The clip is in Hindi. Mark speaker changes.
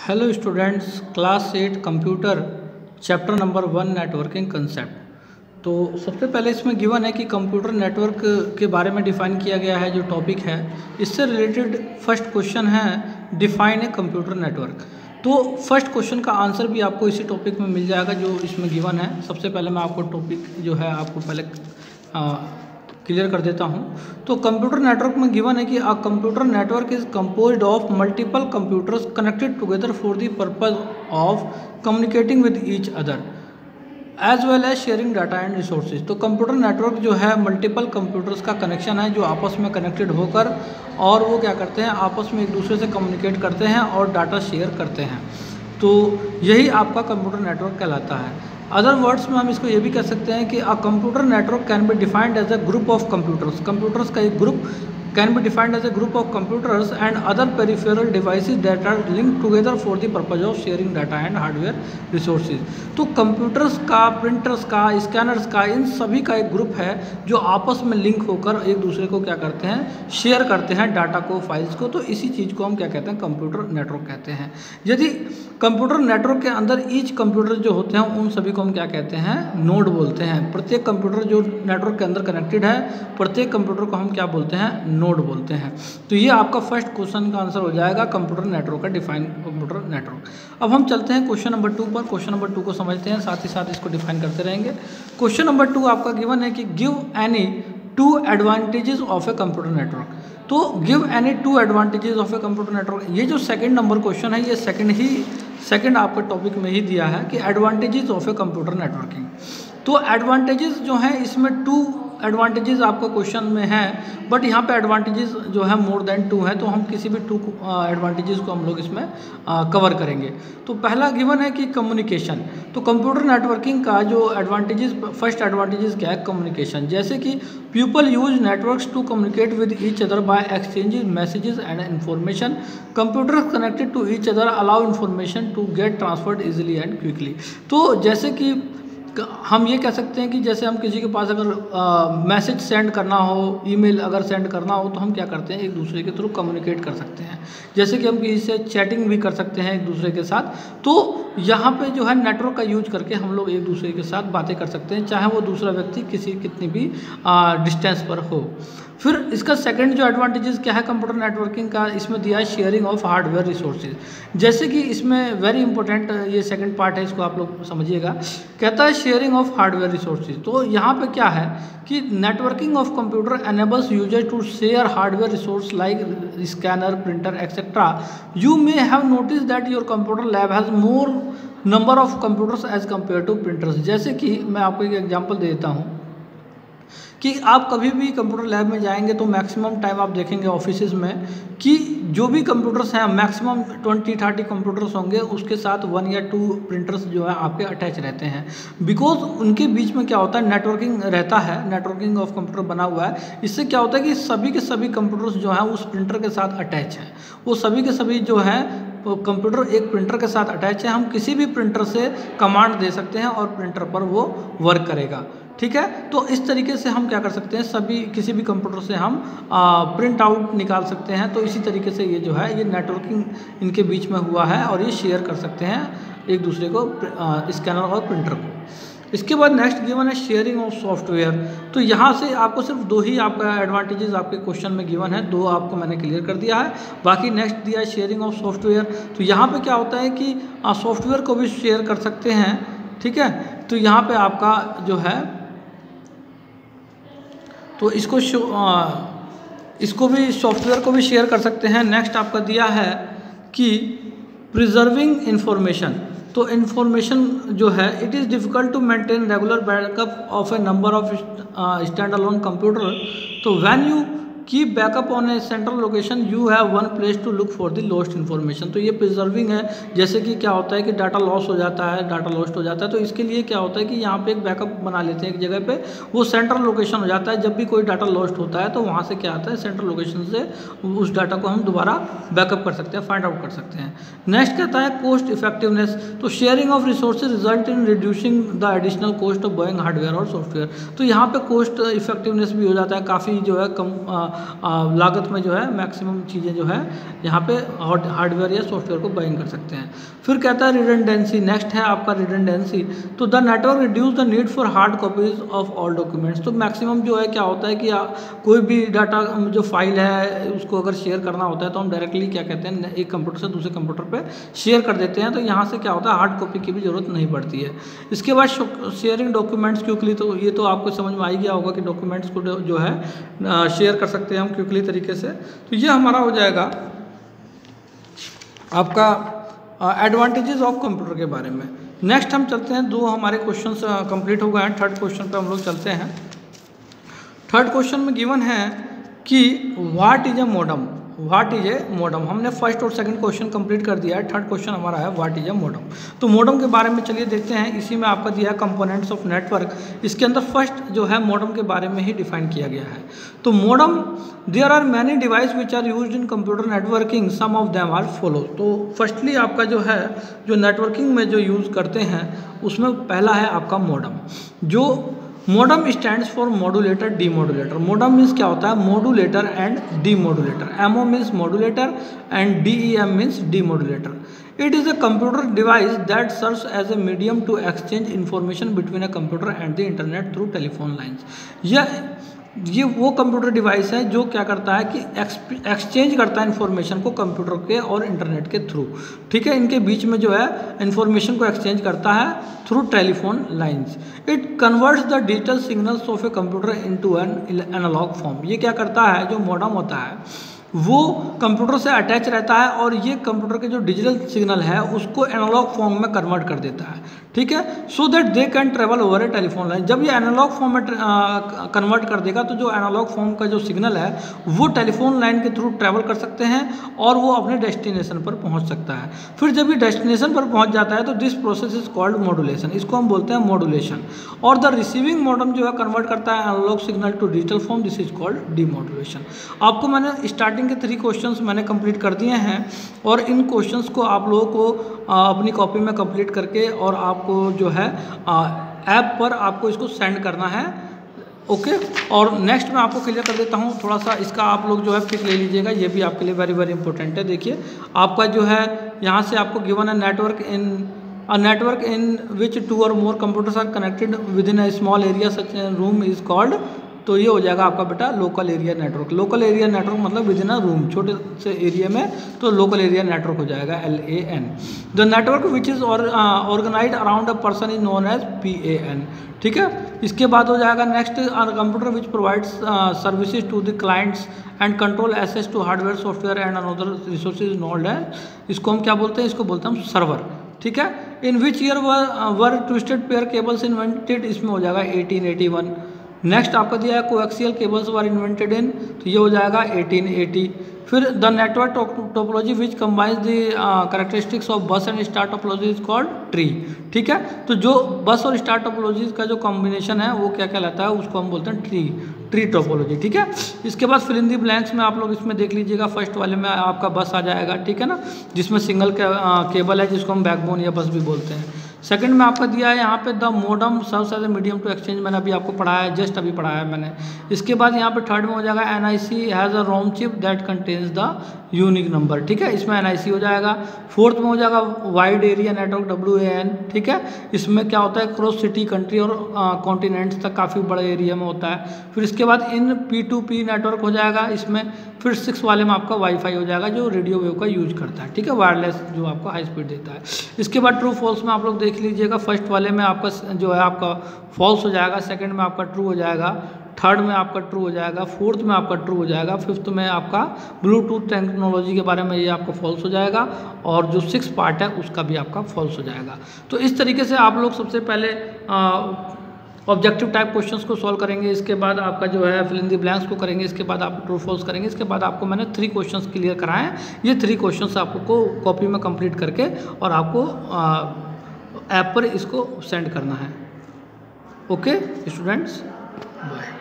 Speaker 1: Hello students, class 8 computer chapter number 1 networking concept. तो सबसे पहले इसमें गिवन है कि कंप्यूटर नेटवर्क के बारे में डिफ़ाइन किया गया है जो टॉपिक है। इससे रिलेटेड फर्स्ट क्वेश्चन है डिफाइन ए कंप्यूटर नेटवर्क। तो फर्स्ट क्वेश्चन का आंसर भी आपको इसी टॉपिक में मिल जाएगा जो इसमें गिवन है। सबसे पहले मैं आपको टॉपिक जो है आपको पहले क्लियर कर देता हूं। तो कंप्यूटर नेटवर्क में गिवन है कि a computer network is composed of multiple computers connected together for the purpose of communicating with each other as well as sharing data and resources. तो कंप्यूटर नेटवर्क जो है मल्टीपल कंप्यूटर्स का कनेक्शन है जो आपस में कनेक्टेड होकर और वो क्या करते हैं, आपस में एक दूसरे से कम्युनिकेट करते हैं और डाटा शेयर करते हैं। तो यही आपका कंप्यूटर नेटवर्क कहलाता है। अदर वर्ड्स में हम इसको ये भी कह सकते हैं कि a computer network can be defined as a group of computers. Computers का एक group can be defined as a group of computers and other peripheral devices that are linked together for the purpose of sharing data and hardware resources. तो कंप्यूटर्स का, प्रिंटर्स का, स्कैनर्स का, इन सभी का एक ग्रुप है जो आपस में लिंक होकर एक दूसरे को क्या करते हैं, शेयर करते हैं डाटा को, फाइल्स को। तो इसी चीज़ को हम क्या कहते हैं, कंप्यूटर नेटवर्क कहते हैं। यदि कंप्यूटर नेटवर्क के अंदर ईच कंप्यूटर जो होते हैं उन सभी को हम क्या कहते हैं, नोड बोलते हैं। प्रत्येक कंप्यूटर जो नेटवर्क के अंदर कनेक्टेड है, प्रत्येक कंप्यूटर को हम क्या बोलते हैं, नोड बोलते हैं। तो ये आपका फर्स्ट क्वेश्चन का आंसर हो जाएगा कंप्यूटर नेटवर्क का, डिफाइन कंप्यूटर नेटवर्क। अब हम चलते हैं क्वेश्चन नंबर 2 पर। क्वेश्चन नंबर 2 को समझते हैं, साथ ही साथ इसको डिफाइन करते रहेंगे। क्वेश्चन नंबर 2 आपका गिवन है कि give any 2 advantages of a computer network. तो give any 2 advantages of a computer network, ये जो सेकंड नंबर क्वेश्चन है, ये सेकंड आपके टॉपिक में ही दिया है कि advantages of a computer networking. तो एडवांटेजेस जो हैं इसमें 2 एडवांटेजेस आपका क्वेश्चन में है, बट यहाँ पे एडवांटेजेस जो है मोर देन 2 है, तो हम किसी भी 2 एडवांटेजेस को हम लोग इसमें कवर करेंगे। तो पहला गिवन है कि कम्युनिकेशन। तो कंप्यूटर नेटवर्किंग का जो एडवांटेजेस, फर्स्ट एडवांटेजेस क्या है, कम्युनिकेशन। जैसे कि people use networks to communicate with each other by exchanging messages and information. Computers connected to each other allow information to get transferred easily and quickly. तो जैसे कि हम ये कह सकते हैं कि जैसे हम किसी के पास अगर मैसेज सेंड करना हो, ईमेल अगर सेंड करना हो, तो हम क्या करते हैं, एक दूसरे के थ्रू कम्युनिकेट कर सकते हैं। जैसे कि हम किसी से चैटिंग भी कर सकते हैं एक दूसरे के साथ। तो यहाँ पे जो है नेटवर्क का यूज करके हम लोग एक दूसरे के साथ बातें कर सकते हैं, चाहे वो दूसरा व्यक्ति कितनी भी डिस्टेंस पर हो। फिर इसका सेकंड जो एडवांटेजेस क्या है कंप्यूटर नेटवर्किंग का, इसमें दिया है शेयरिंग ऑफ हार्डवेयर रिसोर्सेज। जैसे कि इसमें वेरी इंपॉर्टेंट ये सेकंड पार्ट है, इसको आप लोग समझिएगा। कहता है शेयरिंग ऑफ हार्डवेयर रिसोर्सेज। तो यहाँ पे क्या है कि networking of computer enables user to share hardware resource like scanner, printer etcetera. You may have notice that your computer lab has more number of computers as compare to printers. जैसे कि मैं आपको एक एग्जाम्पल दे देता हूँ कि आप कभी भी कंप्यूटर लैब में जाएंगे तो मैक्सिमम टाइम आप देखेंगे ऑफिसेज में कि जो भी कंप्यूटर्स हैं मैक्सिमम 20-30 कंप्यूटर्स होंगे, उसके साथ 1 या 2 प्रिंटर्स जो है आपके अटैच रहते हैं। बिकॉज उनके बीच में क्या होता है, नेटवर्किंग रहता है, नेटवर्किंग ऑफ कंप्यूटर बना हुआ है। इससे क्या होता है कि सभी के सभी कंप्यूटर्स जो हैं उस प्रिंटर के साथ अटैच हैं। वो सभी के सभी जो हैं कंप्यूटर एक प्रिंटर के साथ अटैच है। हम किसी भी प्रिंटर से कमांड दे सकते हैं और प्रिंटर पर वो वर्क करेगा। ठीक है, तो इस तरीके से हम क्या कर सकते हैं, किसी भी कंप्यूटर से हम प्रिंट आउट निकाल सकते हैं। तो इसी तरीके से ये जो है ये नेटवर्किंग इनके बीच में हुआ है और ये शेयर कर सकते हैं एक दूसरे को, स्कैनर और प्रिंटर को। इसके बाद नेक्स्ट गिवन है शेयरिंग ऑफ सॉफ्टवेयर। तो यहाँ से आपको सिर्फ 2 ही आपका एडवांटेजेस आपके क्वेश्चन में गिवन है, 2 आपको मैंने क्लियर कर दिया है। बाकी नेक्स्ट दिया है शेयरिंग ऑफ सॉफ्टवेयर। तो यहाँ पे क्या होता है कि सॉफ्टवेयर को भी शेयर कर सकते हैं। ठीक है, तो यहाँ पे आपका जो है तो इसको भी सॉफ्टवेयर को भी शेयर कर सकते हैं। नेक्स्ट आपका दिया है कि प्रिजर्विंग इंफॉर्मेशन। तो इन्फॉर्मेशन जो है it is difficult to maintain regular backup of a number of stand alone computer. तो when you keep backup on a central location you have one place to look for the lost information. तो ये प्रिजर्विंग है। जैसे कि क्या होता है कि डाटा लॉस हो जाता है, डाटा लॉस्ट हो जाता है, तो इसके लिए क्या होता है कि यहाँ पे एक बैकअप बना लेते हैं एक जगह पे, वो सेंट्रल लोकेशन हो जाता है। जब भी कोई डाटा लॉस्ट होता है तो वहाँ से क्या आता है, सेंट्रल लोकेशन से उस डाटा को हम दोबारा बैकअप कर सकते हैं, फाइंड आउट कर सकते हैं। नेक्स्ट कहता है कॉस्ट इफेक्टिवनेस। तो sharing of resources result in reducing the additional cost of buying hardware और सॉफ्टवेयर। तो यहाँ पे कॉस्ट इफेक्टिवनेस भी हो जाता है, काफ़ी जो है कम लागत में जो है मैक्सिमम चीज़ें जो है यहाँ पे हार्डवेयर या सॉफ्टवेयर को बाइंग कर सकते हैं। फिर कहता है रिडंडेंसी, नेक्स्ट है आपका रिडंडेंसी। तो the network reduce the need for hard copies of all documents. तो मैक्सिमम जो है क्या होता है कि कोई भी डाटा जो फाइल है उसको अगर शेयर करना होता है तो हम डायरेक्टली क्या कहते हैं एक कंप्यूटर से दूसरे कंप्यूटर पे शेयर कर देते हैं, तो यहाँ से क्या होता है हार्ड कॉपी की भी जरूरत नहीं पड़ती है। इसके बाद शेयरिंग डॉक्यूमेंट्स क्विकली, तो ये तो आपको समझ में आ ही गया होगा कि डॉक्यूमेंट्स को जो है शेयर कर सकते हैं हम क्विकली तरीके से। तो ये हमारा हो जाएगा आपका एडवांटेजेस ऑफ कंप्यूटर के बारे में। नेक्स्ट हम चलते हैं, दो हमारे क्वेश्चंस कंप्लीट हो गए हैं, थर्ड क्वेश्चन पे हम लोग चलते हैं। थर्ड क्वेश्चन में गिवन है कि what is a modem, what is a modem. हमने फर्स्ट और सेकंड क्वेश्चन कंप्लीट कर दिया है, थर्ड क्वेश्चन हमारा है व्हाट इज ए मॉडम। तो मॉडम के बारे में चलिए देखते हैं। इसी में आपका दिया है कंपोनेंट्स ऑफ नेटवर्क, इसके अंदर फर्स्ट जो है मॉडम के बारे में ही डिफाइन किया गया है। तो modem, there are many device which are used in computer networking, some of them are follow. तो फर्स्टली आपका जो है जो नेटवर्किंग में जो यूज़ करते हैं उसमें पहला है आपका मॉडम। जो modem stands for modulator demodulator. Modem means क्या होता है, modulator and demodulator. MO means modulator and DEM means demodulator. It is a computer device that serves as a medium to exchange information between a computer and the internet through telephone lines. ये वो कंप्यूटर डिवाइस है जो क्या करता है कि एक्सचेंज करता है इन्फॉर्मेशन को कंप्यूटर के और इंटरनेट के थ्रू। ठीक है, इनके बीच में जो है इन्फॉर्मेशन को एक्सचेंज करता है through telephone lines. It converts the digital signals of a computer into an analog form. ये क्या करता है, जो मॉडम होता है वो कंप्यूटर से अटैच रहता है और ये कंप्यूटर के जो डिजिटल सिग्नल है उसको एनालॉग फॉर्म में कन्वर्ट कर देता है। ठीक है, so that they can travel over A telephone line. जब ये एनालॉग फॉर्म में कन्वर्ट कर देगा तो जो एनालॉग फॉर्म का जो सिग्नल है वो टेलीफोन लाइन के थ्रू ट्रेवल कर सकते हैं और वो अपने डेस्टिनेशन पर पहुंच सकता है। फिर जब ये डेस्टिनेशन पर पहुंच जाता है तो this process is called modulation, इसको हम बोलते हैं मॉड्यूलेशन। और द रिसीविंग मॉडम जो है कन्वर्ट करता है analog signal to digital form, this is called demodulation. आपको मैंने स्टार्टिंग के 3 क्वेश्चंस मैंने कंप्लीट कर दिए हैं और इन क्वेश्चंस को आप लोगों को अपनी कॉपी में कंप्लीट करके और आपको जो है ऐप पर आपको इसको सेंड करना है। ओके, और नेक्स्ट मैं आपको क्लियर कर देता हूँ थोड़ा सा, इसका आप लोग जो है पिक ले लीजिएगा, ये भी आपके लिए वेरी वेरी इंपॉर्टेंट है। देखिए आपका जो है यहाँ से आपको गिवन है network in which 2 or more computers are connected within a small area such room is called. तो ये हो जाएगा आपका बेटा local area network. Local area network मतलब विद इन अ रूम, छोटे से एरिया में, तो लोकल एरिया नेटवर्क हो जाएगा LAN। The network which is organized around a person is known as PAN। ठीक है, इसके बाद हो जाएगा next computer which provides services to the clients and control access to hardware software and another resources known as, इसको हम क्या बोलते हैं, इसको बोलते हैं हम सर्वर। ठीक है, in which year were twisted pair cables invented, इसमें हो जाएगा 1881। नेक्स्ट आपका दिया है coaxial cables were invented in, तो ये हो जाएगा 1880। फिर the network topology which combines the characteristics of bus and star topology is called tree. ठीक है, तो जो बस और स्टार टोपोलॉजी का जो कॉम्बिनेशन है वो क्या कहलाता है, उसको हम बोलते हैं ट्री टोपोलॉजी। ठीक है, इसके बाद फिल इन द ब्लैंक्स में आप लोग इसमें देख लीजिएगा, फर्स्ट वाले में आपका बस आ जाएगा। ठीक है ना, जिसमें सिंगल केबल है जिसको हम बैकबोन या बस भी बोलते हैं। सेकंड में आपका दिया है यहाँ पे the modem serves as a medium to exchange, मैंने अभी आपको पढ़ाया है, जस्ट अभी पढ़ाया है मैंने। इसके बाद यहाँ पे थर्ड में हो जाएगा NIC has a ROM chip that contains the unique number. ठीक है, इसमें NIC हो जाएगा। फोर्थ में हो जाएगा वाइड एरिया नेटवर्क WAN। ठीक है, इसमें क्या होता है क्रॉस सिटी, कंट्री और कॉन्टिनेंट्स तक काफ़ी बड़े एरिया में होता है। फिर इसके बाद इन P2P नेटवर्क हो जाएगा इसमें। फिर 6 वाले में आपका वाईफाई हो जाएगा जो रेडियो वेव का यूज करता है। ठीक है, वायरलेस जो आपको हाई स्पीड देता है। इसके बाद ट्रू फॉल्स में आप लोग देख लीजिएगा, फर्स्ट वाले में आपका जो है आपका फॉल्स हो जाएगा, सेकंड में आपका ट्रू हो जाएगा, थर्ड में आपका ट्रू हो जाएगा, फोर्थ में आपका ट्रू हो जाएगा, फिफ्थ में आपका ब्लूटूथ टेक्नोलॉजी के बारे में ये आपका फॉल्स हो जाएगा और जो 6 पार्ट है उसका भी आपका फॉल्स हो जाएगा। तो इस तरीके से आप लोग सबसे पहले ऑब्जेक्टिव टाइप क्वेश्चंस को सॉल्व करेंगे, इसके बाद आपका जो है फिल इन द ब्लैंक्स को करेंगे, इसके बाद आप ट्रू फॉल्स करेंगे, इसके बाद आपको मैंने 3 क्वेश्चंस क्लियर कराए हैं। ये 3 क्वेश्चंस आपको कॉपी में कंप्लीट करके और आपको ऐप पर इसको सेंड करना है। Okay students, bye.